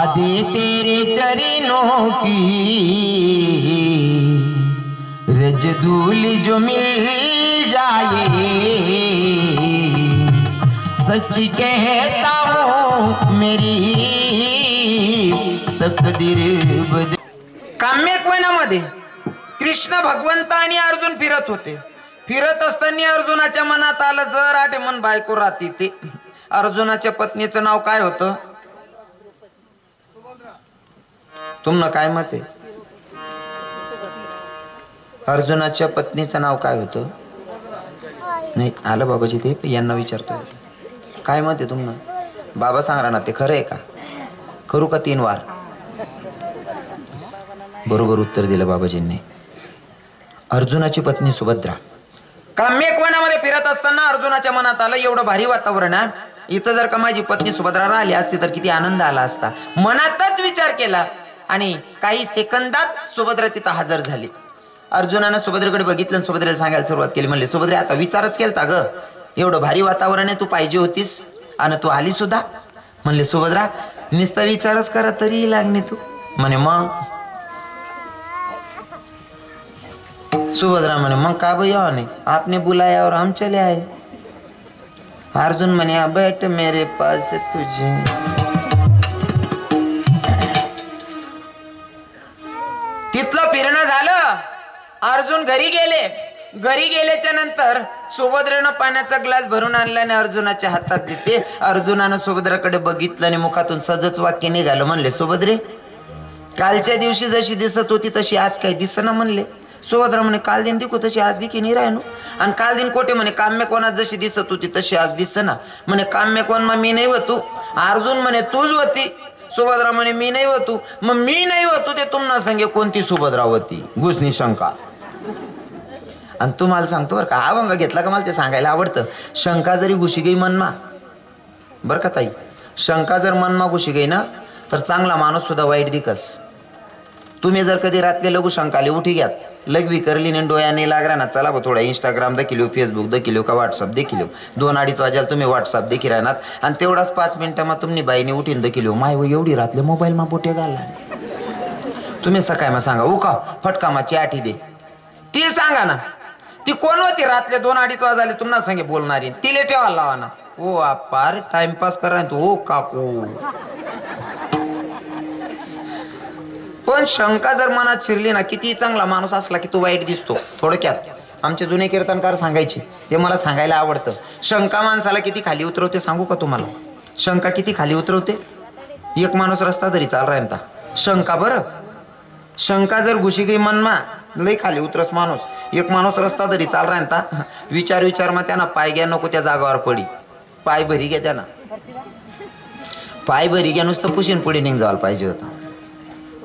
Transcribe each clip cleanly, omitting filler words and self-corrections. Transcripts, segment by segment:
आदि तेरे चरणों की रज धूल जो मिल जाए, सच कहता हूँ मेरी तकदीर बदल। काम्यवनामध्ये कृष्ण भगवंत आणि अर्जुन फिरत होते. फिरत असताना अर्जुनाच्या मनात आलं जर आठे मन बायको राहती ते. अर्जुनाच्या पत्नीचं नाव काय होतं? तुमनं काय मत आहे? अर्जुनाच्या पत्नीचं नाव काय होतं? नाही आलं बाबाजी ते यांना विचारतोय. काय मत आहे तुमनं? बाबा सांगा ना ते खरं आहे का? करू का 3 वार? बरोबर उत्तर दिलं बाबाजींनी. अर्जुनाची पत्नी सुभद्रा. काम्यवनामध्ये फिरत असताना अर्जुनाच्या मनात आलं एवढं भारी वातावरण आहे, इथं जर का माझी पत्नी सुभद्रा राहिली असती तर किती आनंद आला असता. मनातच विचार केला आणि काही सेकंदात सुभद्रा तिथं हजर झाली. अर्जुनानं सुभद्रेकडे बघितलं आणि सुभद्रेला सांगायला सुरुवात केली. म्हणले सुभद्रे आता विचारच केलता ग, एवढं भारी वातावरण आहे, तू पाहिजे होतीस आणि तू आली सुद्धा. म्हणले सुभद्रा नुसता विचारच करा तरी लागणे तू. म्हणे मग सुभद्रा म्हणे मग का भैया ने आपने बुलाया और हम चले आए. अर्जुन म्हणे बैठ मेरे पास तुझे. तिथलं फिरणं झालं. अर्जुन घरी गेले. घरी गेल्याच्या नंतर सुभद्रेनं पाण्याचा ग्लास भरून आणला आणि अर्जुनाच्या हातात देते. अर्जुनानं सुभद्राकडे बघितलं आणि मुखातून सहजच वाक्य निघालं. म्हणले सुभद्रे कालच्या दिवशी जशी दिसत होती तशी आज काही दिसना. म्हणले सुभद्रा म्हणे काल दिन दिखो तशी आज दिखी नाही राहिनो. आणि काल दिन कोठे? म्हणे काम्यकोणात जशी दिसत होती तशी आज दिसना. म्हणे काम्यकोण मग मी नाही होतो. अर्जुन म्हणे तूच होती. सुभद्रा म्हणे मी नाही होतो. मग मी नाही होतो ते तुम्हाला सांगे कोणती सुभद्रा होती? घुसणी शंका. आणि तुम्हाला सांगतो बरं का, अभंग घेतला का मला ते सांगायला आवडतं. शंका जरी घुशी गई मनमा, बरं का ताई, शंका जर मनमा घुशी गई ना तर चांगला माणूस सुद्धा वाईट दिकस. तुम्ही जर कधी रात्री लघु शंकाले उठी घ्यात, लगवी करली ने डोळ्याने लागला ना, चला थोडा इंस्टाग्राम देखील, फेसबुक देखील का व्हॉट्सअप देखील, 2-2:30 वाजायला तुम्ही व्हॉट्सअप देखील राहणार आणि तेवढाच 5 मिनिटं मग तुम्ही बाईने उठीन देखील माय व एवढी रात्री मोबाईल मा बोटे घालला. तुम्ही सकाळी मग सांगा उका फटका माची आठी दे. तिला सांगा ना ती कोण होती रात्री 2-2:30 वाजले तुम्हाला सांगे बोलणारी, तिले ठेवायला लावा ना. ओ अरे टाइमपास करा तू. ओ काकू पण शंका जर मनात शिरली ना, किती चांगला माणूस असला की तो वाईट दिसतो. थोडक्यात आमचे जुने कीर्तनकार सांगायचे, ते मला सांगायला आवडतं. शंका माणसाला किती खाली उतरवते सांगू का तुम्हाला? शंका किती खाली उतरवते? एक माणूस रस्ता तरी चाल राहता शंका. बरं शंका जर घुशी गई मनमा लई खाली उतरस माणूस. एक माणूस रस्ता तरी चाल राहता, विचार मग त्यांना पाय घ्या नको त्या जागावर पडी. पाय भरी घ्या त्यांना, पाय भरी घ्या नुसतं पुशीन पुढे निघ जायला पाहिजे होतं.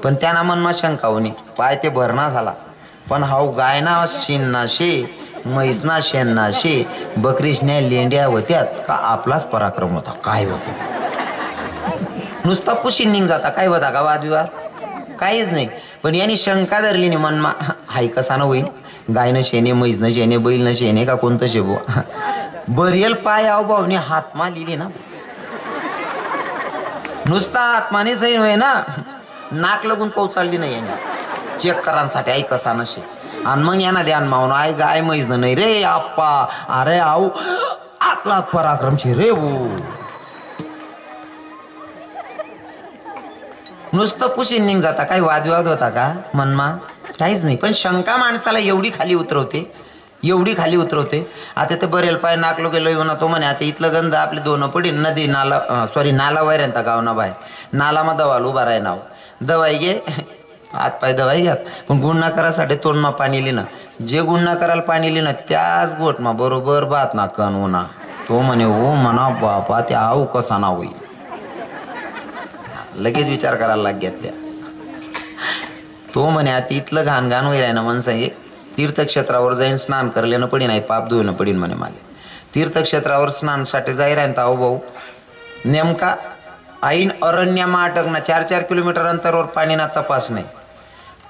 पण त्यांना मनमा शंका होणी, पाय ते भरणा झाला. पण हाऊ गाय ना शिन ना शे, म्हैस ना शेण ना शे, बकरीशने लेंड्या होत्यात का आपलाच पराक्रम होता. काय होतं नुसता पुशीन निघ जाता. काय होता का वादविवाद? काहीच नाही. पण यांनी शंका धरली नाही मनमा, हाय कसा न होईल, गाय न शेणे, म्हैस न शेणे, बैल न शेणे का कोणतं शेबो. बरियल पाय आव भावने हातमा लिहिली ना, नुसता आत्माने सही होय ना, नाक लगून पोचाळली नाही याने चेक करांसाठी. आई कसा नशे आणि मग यांना ध्यान मावून आय गाय म्हैस नाही रे आप्पा, अरे आऊ आपला पराक्रम छे रे वो. नुसतं पुशीन निघ जाता. काही वादविवाद होता का मनमा? काहीच नाही. पण शंका माणसाला एवढी खाली उतरवते, एवढी खाली उतरवते. आता ते बरेल पाय नाकलो गेलो येऊ ना, तो म्हणे आता इथलं गंध आपले दोन पडी नदी नाला नाला वायऱ्यांता गाव ना बाय नाला मा दवाल उभा राय नाव दवाई घे हात पाय दवाई घ्यात. पण गुन्हा करासाठी तोंडमा पाणी लिहिणं, जे गुन्हा करायला पाणी लिहिणं त्याच गोटमा बरोबर बात ना कन उन्हा. तो म्हणे हो म्हणा बापा त्या आऊ कसा ना होईल. लगेच विचार करायला लागल्यात त्या. तो म्हणे आता इथलं घाण घाण होईल आहे ना मन सांगे, तीर्थक्षेत्रावर जाईन स्नान करल्यानं पडी नाही पाप धुवणं पडीन म्हणे मला. तीर्थक्षेत्रावर स्नानसाठी जाईल आहे ताऊ भाऊ नेमका ऐन अरण्यामा अटकणं. 4-4 किलोमीटर अंतरावर पाणीना तपास नाही.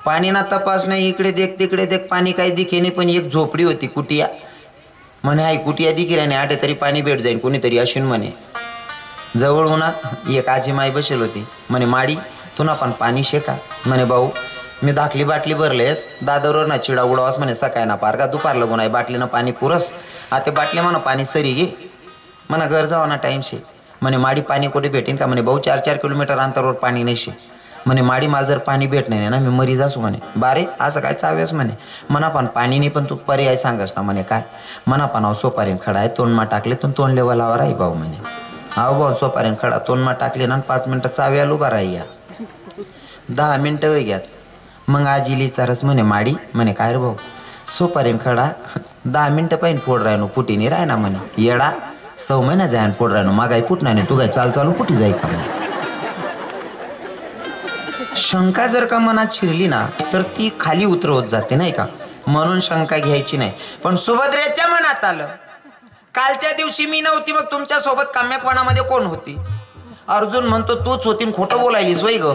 पाणीना तपास नाही. इकडे देख तिकडे देख पाणी काही दिखे नाही. पण एक झोपडी होती कुटिया. म्हणे आई कुटिया दिकी राहणे आटे तरी पाणी भेट जाईन कोणीतरी अशीन म्हणे. जवळ ना एक आजी माई बसेल होती. म्हणे माडी तुला पण पाणी शेका. म्हणे भाऊ मी दाखली बाटली भरलेस दादरवर ना चिडा उडावास म्हणे सकाळी ना पार का दुपार लगून आहे बाटलीनं पाणी पुरस आता बाटली म्हणा पाणी सरी घे म्हणा घर जावा ना टाईम शे. म्हणे माडी पाणी कुठे भेटेन का. म्हणे भाऊ 4-4 किलोमीटर अंतरावर पाणी नाही शे. म्हणे माडी मला जर पाणी भेट नाही ना मी मरी जासू म्हणे. बारे असं काय चाव्यास म्हणे. म्हणा पण पाणी नाही पण तू पर्याय सांगस ना म्हणे. काय म्हणा पण सोपारीन खडा आहे तोंडमा टाकले तर तोंड लेवलावर आहे भाऊ म्हणे. हा भाऊ सोपारीन खडा तोंडमा टाकले ना 5 मिनटं चाव्याला उभा राही 10 मिनटं वे घ्यात. मग आजीली चारस म्हणे माडी म्हणे काय रे भाऊ सोपारीन खडा 10 मिनटं पाहिजे फोड राहणं फुटीने राह ना म्हणे. येडा 6 महिना जाय फोड राहणं मागाई फुटणार नाही तू काय चालू फुटी जाई का म्हणे. शंका जर का मनात शिरली ना तर ती खाली उतरवत जाते नाही का. म्हणून शंका घ्यायची नाही. पण सुभद्रेच्या मनात आलं कालच्या दिवशी मी नव्हती मग तुमच्या सोबत काम्यपणामध्ये कोण होती. अर्जुन म्हणतो तूच होती खोटं बोलायलीस वय ग.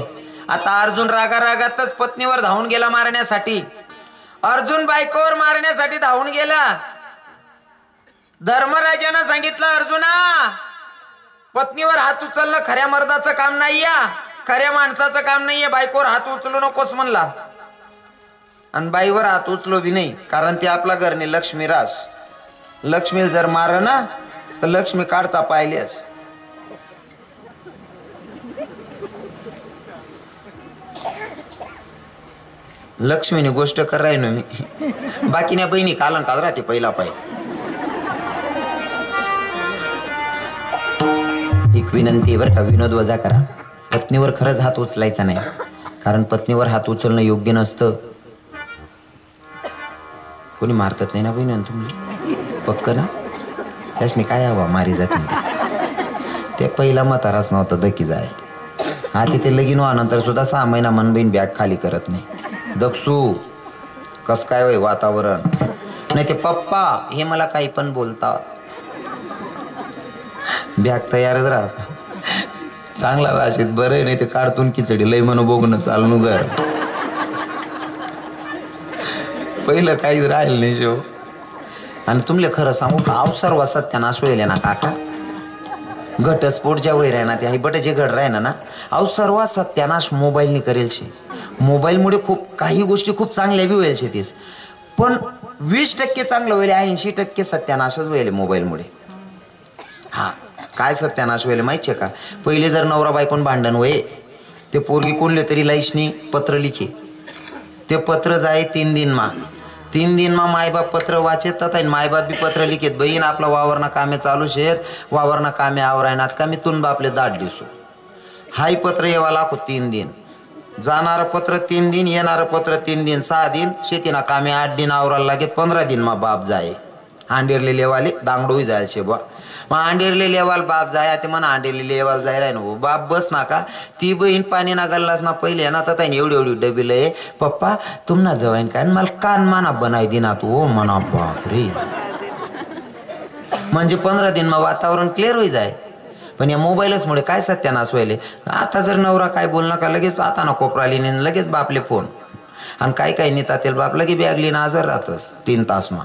आता अर्जुन रागारागातच पत्नीवर धावून गेला मारण्यासाठी. अर्जुन बायकोवर मारण्यासाठी धावून गेला. धर्मराजानं सांगितलं अर्जुना पत्नीवर हात उचलणं खऱ्या मर्दाचं काम नाही या खऱ्या माणसाचं काम नाहीये. बायकोवर हात उचलू नकोस म्हणला आणि बाईवर हात उचलो बी नाही कारण ते आपला घरने लक्ष्मी रास. लक्ष्मीला जर मार ना तर लक्ष्मी काढता पाहिलेस. लक्ष्मीने गोष्ट कराय ना मी बाकीने बहिणी कालन काल राहते पहिला पाय. एक विनंती बरं का विनोद वजा करा. पत्नीवर खरंच हात उचलायचा नाही कारण पत्नीवर हात उचलणं योग्य नसतं. कोणी मारतात नाही ना बहिणी तुम्ही पक्क ना त्याशनी काय हवा मारी जाते. ते पहिला म्हाताराच नव्हतं दकी जाय. हा तिथे लगीन व्हानंतर सुद्धा 6 महिना मन बहीण बॅग खाली करत नाही. दक्षू कस काय वय वातावरण नाही ते पप्पा हे मला काही पण बोलतात. बॅग तयारच राहत चांगला राशीत बरं नाही ते काढतून खिचडी लय म्हणून बघून चालू घर पहिलं काहीच राहिलं नाही शिव. आणि तुमले खरं सांगू का अवसर वसत त्यांना सोयले ना काका घटस्फोट ज्या वैर आहे ना ते बट जे घड राही ना अहो सर्व सत्यानाश मोबाईलने करेल शे. मोबाईलमुळे खूप काही गोष्टी खूप चांगल्या बी होईल शेतीस पण 20% चांगलं होईल 80% सत्यानाशच होईल मोबाईलमुळे. हा काय सत्यानाश होईल माहितीये का. पहिले जर नवरा बायकोन भांडण होय ते पोरगी कोणले तरी लाईशनी पत्र लिखे ते पत्र जाय 3 दिन मा मायबाप पत्र वाचेत तर मायबाप बी पत्र लिखेत बहीण आपला वावरणा कामे चालू शेत वावरणा कामे आवरायनात का मी तुन बापले दाट दिसू. हाय पत्र येवा लागो 3 दिन जाणार पत्र 3 दिन येणार पत्र 3 दिन 6 दिन शेतीना कामे 8 दिन आवरायला लागेत 15 दिन मा बाप जाय. आंडेरले लेवाले दांगडोही जायला शे बा मग आंडेरले लेवाल बाप जाय ते म्हणा आंडेरले लेवाल जाय राय ना बाप बस ना का ती बहीण पाणी ना गल्लास ना पहिले ना तर एवढी डबी लय पप्पा तुम ना जवाईन काय मला कान माना बनाय दिना तू म्हणा बाप रे. म्हणजे 15 दिन मग वातावरण क्लिअर होई जाय. पण या मोबाईलच मुळे काय सत्यानाश व्हायले. आता जर नवरा काय बोलणं का लगेच आता ना कोपराली ने लगेच बापले फोन आणि काय नेता तेल बाप लगे बॅगली ना हजर राहतस 3 तास मा.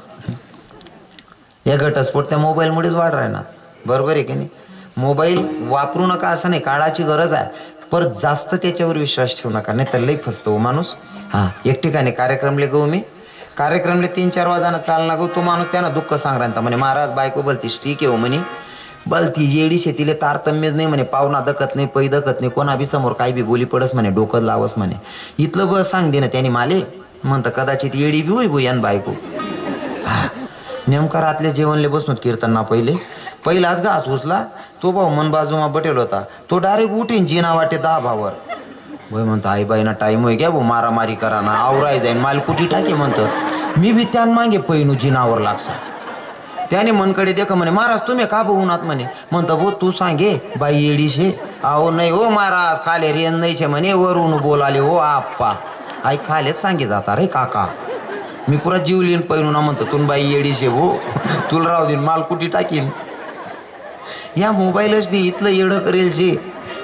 या घटस्फोट त्या मोबाईल मुळेच वाढ राहणार बरोबर आहे की नाही. मोबाईल वापरू नका असं नाही काळाची गरज आहे पर जास्त त्याच्यावर विश्वास ठेवू नका नाही तर लई फसतो माणूस. हा एक ठिकाणी कार्यक्रमले गहू मी कार्यक्रमले 3-4 वाजाना चालना गो तो माणूस त्यांना दुःख सांग राहता म्हणे महाराज बायको बोलतीस ठीक आहे हो म्हणे बलती जेडी शेतीले तारतम्यच नाही म्हणे पाहुणा दखत नाही पै दखत नाही कोणा बी समोर काही बी बोली पडस म्हणे डोकं लावस म्हणे. इथलं बस सांग दे ना त्याने माले म्हणतं कदाचित येडी बी होई भुयान बायको. नेमका रातले जेवणले बसनोत कीर्तनना पहिलाच घास उचला तो भाऊ मन बाजूमा बटेल होता तो डायरेक्ट उठीन जिना वाटे 10 भावर वय म्हणतो आई बाईना टाईम होई घ्या भाऊ मारामारी करा ना आवराय जाईन माल कुठी टाके म्हणतं मी बी त्यान मागे पैनू जिनावर लागसा. त्याने मनकडे देख म्हणे महाराज तुम्ही का बघूनात म्हणे म्हणतो भाऊ तू सांगे बाई येडी शे आहो नाही हो महाराज खाले रेन नाही छे म्हणे वरून बोलाले हो आप्पा आई खालेच सांगे जाता रे काका मी पुरा जीव लिहिन पैनू ना म्हणतो तुन बाई येडी शे हो तुला राहू देईन माल कुठी टाकीन. या मोबाईलच नाही इथलं येडं करेल शे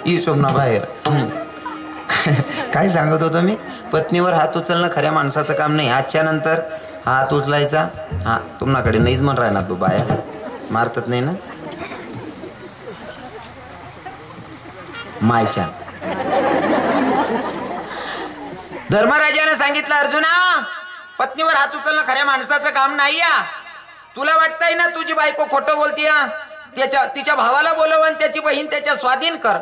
हिशोबना बाहेर. काय सांगत होतो मी पत्नीवर हात उचलणं खऱ्या माणसाचं काम नाही. आजच्या नंतर हात उचलायचा हा तुम्हाकडे नाहीच म्हण राहणार तू बाया मारतात नाही ना. मायच्या. धर्मराजाने सांगितलं, अर्जुना पत्नीवर हात उचलणं खऱ्या माणसाचं काम नाही या. तुला वाटतंय ना तुझी बायको खोटं बोलतीय, तिच्या भावाला बोलव आणि त्याची बहीण त्याच्या स्वाधीन कर.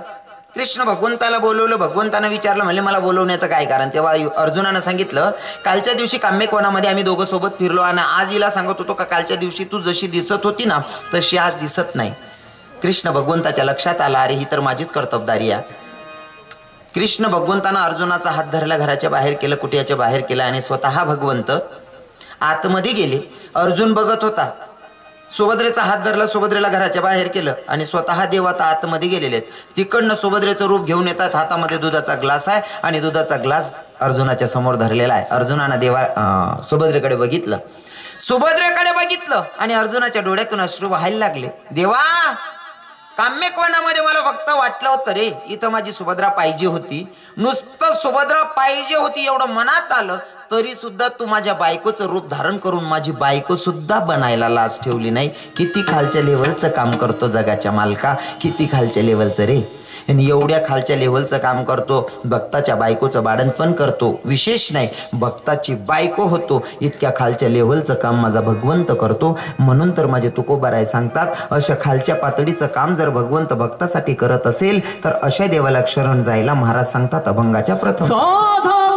कृष्ण भगवंताला बोलवलं. भगवंतानं विचारलं, म्हणजे मला बोलवण्याचं काय कारण. तेव्हा अर्जुनानं सांगितलं, कालच्या दिवशी काम्यकोणामध्ये आम्ही दोघं सोबत फिरलो आणि आज हिला सांगत होतो का कालच्या दिवशी तू जशी दिसत होती ना तशी आज दिसत नाही. कृष्ण भगवंताच्या लक्षात आला, अरे ही तर माझीच कर्तबदारी आहे. कृष्ण भगवंतानं अर्जुनाचा हात धरला, घराच्या बाहेर केलं, कुटियाच्या बाहेर केलं आणि स्वतः भगवंत आतमध्ये गेले. अर्जुन बघत होता. सुभद्रेचा हात धरला, सुभद्रेला घराच्या बाहेर केलं आणि स्वतः देव आता आतमध्ये गेलेले आहेत. तिकडनं सुभद्रेचं रूप घेऊन येतात. हातामध्ये दुधाचा ग्लास आहे आणि दुधाचा ग्लास अर्जुनाच्या समोर धरलेला आहे. अर्जुनानं सुभद्रेकडे बघितलं, सुभद्रेकडे बघितलं आणि अर्जुनाच्या डोळ्यातून अश्रू व्हायला लागले. देवा, काम्यकोणामध्ये मला फक्त वाटलं होतं रे इथं माझी सुभद्रा पाहिजे होती, नुसतं सुभद्रा पाहिजे होती एवढं मनात आलं, तरी सुद्धा तू माझ्या बायकोचं रूप धारण करून माझी बायको सुद्धा बनायला लाज ठेवली नाही. किती खालच्या लेवलचं काम करतो जगाच्या मालका, किती खालच्या लेवलचं रे. आणि एवढ्या खालच्या लेवलचं काम करतो, भक्ताच्या बायकोचं बाळंतपण करतो, विशेष नाही भक्ताची बायको होतो, इतक्या खालच्या लेवलचं काम माझा भगवंत करतो. म्हणून तर माझे तुकोबाराय सांगतात, अशा खालच्या पातळीचं काम जर भगवंत भक्तासाठी करत असेल तर अशा देवाला शरण जायला महाराज सांगतात अभंगाच्या प्रथम.